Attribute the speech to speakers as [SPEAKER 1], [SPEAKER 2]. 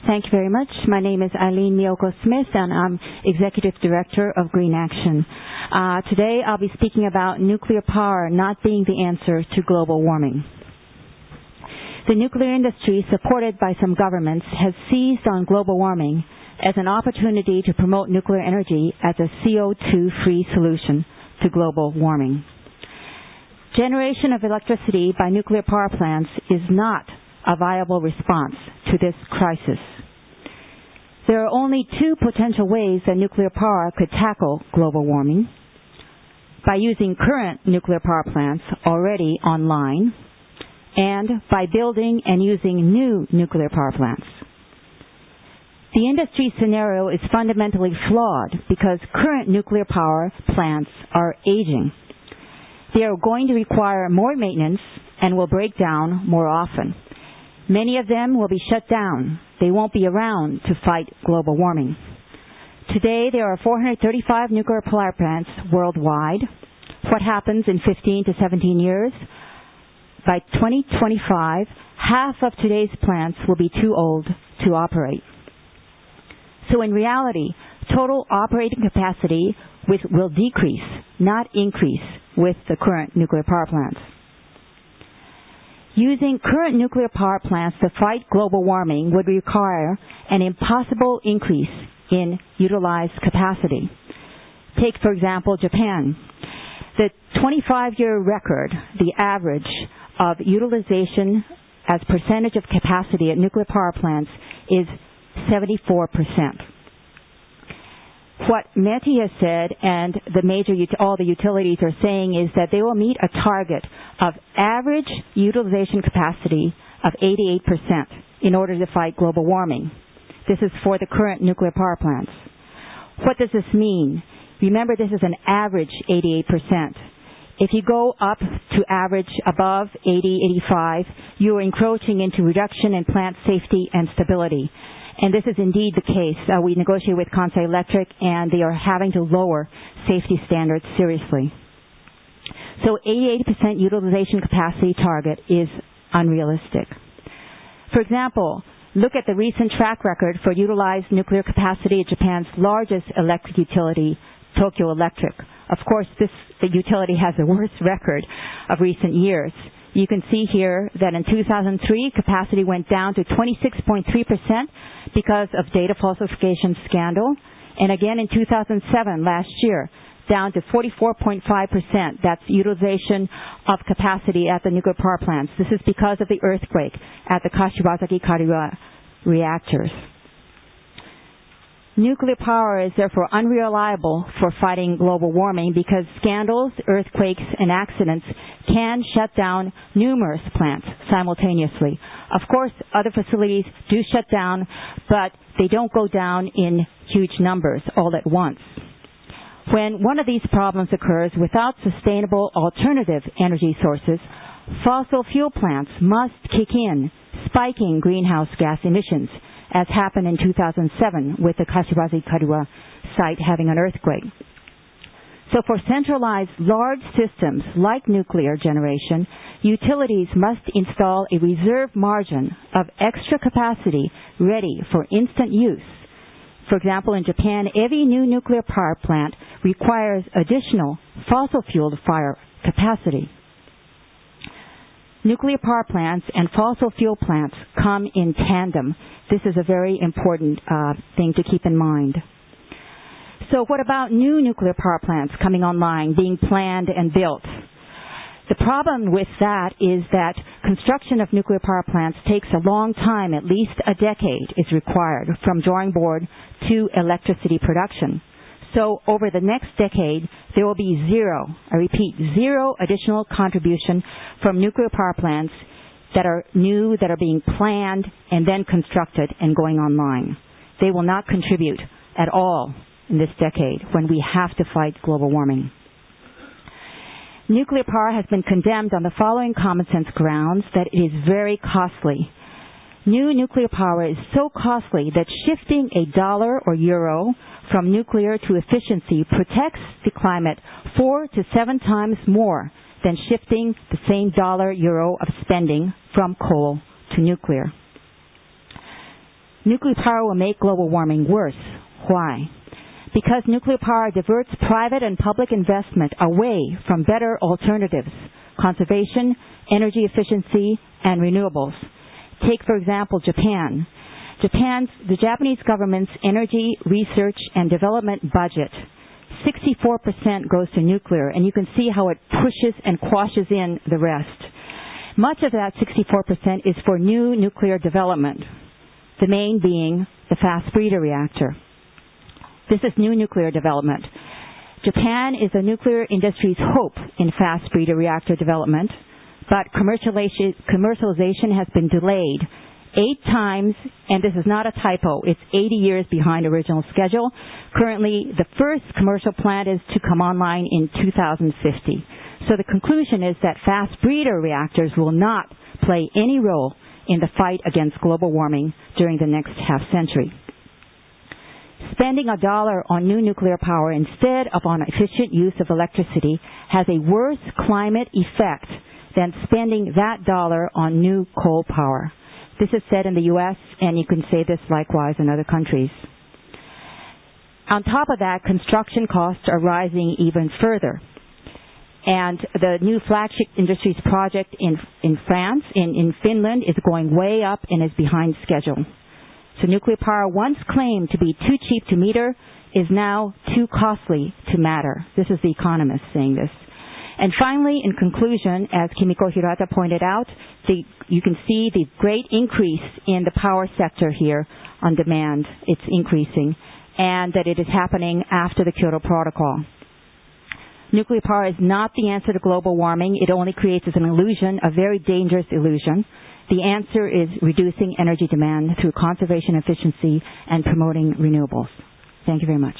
[SPEAKER 1] Thank you very much. My name is Eileen Miyoko-Smith, and I'm Executive Director of Green Action. Today I'll be speaking about nuclear power not being the answer to global warming. The nuclear industry, supported by some governments, has seized on global warming as an opportunity to promote nuclear energy as a CO2-free solution to global warming. Generation of electricity by nuclear power plants is not a viable response to this crisis. There are only two potential ways that nuclear power could tackle global warming: by using current nuclear power plants already online, and by building and using new nuclear power plants. The industry scenario is fundamentally flawed because current nuclear power plants are aging. They are going to require more maintenance and will break down more often. Many of them will be shut down. They won't be around to fight global warming. Today, there are 435 nuclear power plants worldwide. What happens in 15 to 17 years? By 2025, half of today's plants will be too old to operate. So in reality, total operating capacity will decrease, not increase, with the current nuclear power plants. Using current nuclear power plants to fight global warming would require an impossible increase in utilized capacity. Take, for example, Japan. The 25-year record, the average of utilization as percentage of capacity at nuclear power plants is 74%. What METI has said, and all the utilities are saying, is that they will meet a target of average utilization capacity of 88% in order to fight global warming. This is for the current nuclear power plants. What does this mean? Remember, this is an average 88%. If you go up to average above 80, 85, you are encroaching into reduction in plant safety and stability. And this is indeed the case. We negotiate with Kansai Electric, and they are having to lower safety standards seriously. So 88% utilization capacity target is unrealistic. For example, look at the recent track record for utilized nuclear capacity at Japan's largest electric utility, Tokyo Electric. Of course, the utility has the worst record of recent years. You can see here that in 2003, capacity went down to 26.3% because of data falsification scandal. And again in 2007, last year, down to 44.5%. That's utilization of capacity at the nuclear power plants. This is because of the earthquake at the Kashiwazaki-Kariwa reactors. Nuclear power is therefore unreliable for fighting global warming because scandals, earthquakes, and accidents can shut down numerous plants simultaneously. Of course, other facilities do shut down, but they don't go down in huge numbers all at once. When one of these problems occurs without sustainable alternative energy sources, fossil fuel plants must kick in, spiking greenhouse gas emissions, as happened in 2007 with the Kashiwazaki-Kariwa site having an earthquake. So for centralized large systems like nuclear generation, utilities must install a reserve margin of extra capacity ready for instant use. For example, in Japan, every new nuclear power plant requires additional fossil fuel fire capacity. Nuclear power plants and fossil fuel plants come in tandem. This is a very important thing to keep in mind. So what about new nuclear power plants coming online, being planned and built? The problem with that is that construction of nuclear power plants takes a long time. At least a decade is required from drawing board to electricity production. So over the next decade, there will be zero, I repeat, zero additional contribution from nuclear power plants that are new, that are being planned and then constructed and going online. They will not contribute at all in this decade when we have to fight global warming. Nuclear power has been condemned on the following common sense grounds: that it is very costly. New nuclear power is so costly that shifting a dollar or euro from nuclear to efficiency protects the climate 4 to 7 times more than shifting the same dollar euro of spending from coal to nuclear. Nuclear power will make global warming worse. Why? Because nuclear power diverts private and public investment away from better alternatives: conservation, energy efficiency, and renewables. Take, for example, Japan. The Japanese government's energy research and development budget, 64% goes to nuclear, and you can see how it pushes and quashes in the rest. Much of that 64% is for new nuclear development, the main being the fast breeder reactor. This is new nuclear development. Japan is the nuclear industry's hope in fast breeder reactor development, but commercialization has been delayed 8 times, and this is not a typo. It's 80 years behind original schedule. Currently, the first commercial plant is to come online in 2050. So the conclusion is that fast breeder reactors will not play any role in the fight against global warming during the next half-century. Spending $1 on new nuclear power instead of on efficient use of electricity has a worse climate effect than spending that dollar on new coal power. This is said in the U.S., and you can say this likewise in other countries. On top of that, construction costs are rising even further. And the new flagship industries project in France, in Finland, is going way up and is behind schedule. So nuclear power, once claimed to be too cheap to meter, is now too costly to matter. This is The Economist saying this. And finally, in conclusion, as Kimiko Hirata pointed out, you can see the great increase in the power sector here on demand. It's increasing, and that it is happening after the Kyoto Protocol. Nuclear power is not the answer to global warming. It only creates an illusion, a very dangerous illusion. The answer is reducing energy demand through conservation efficiency and promoting renewables. Thank you very much.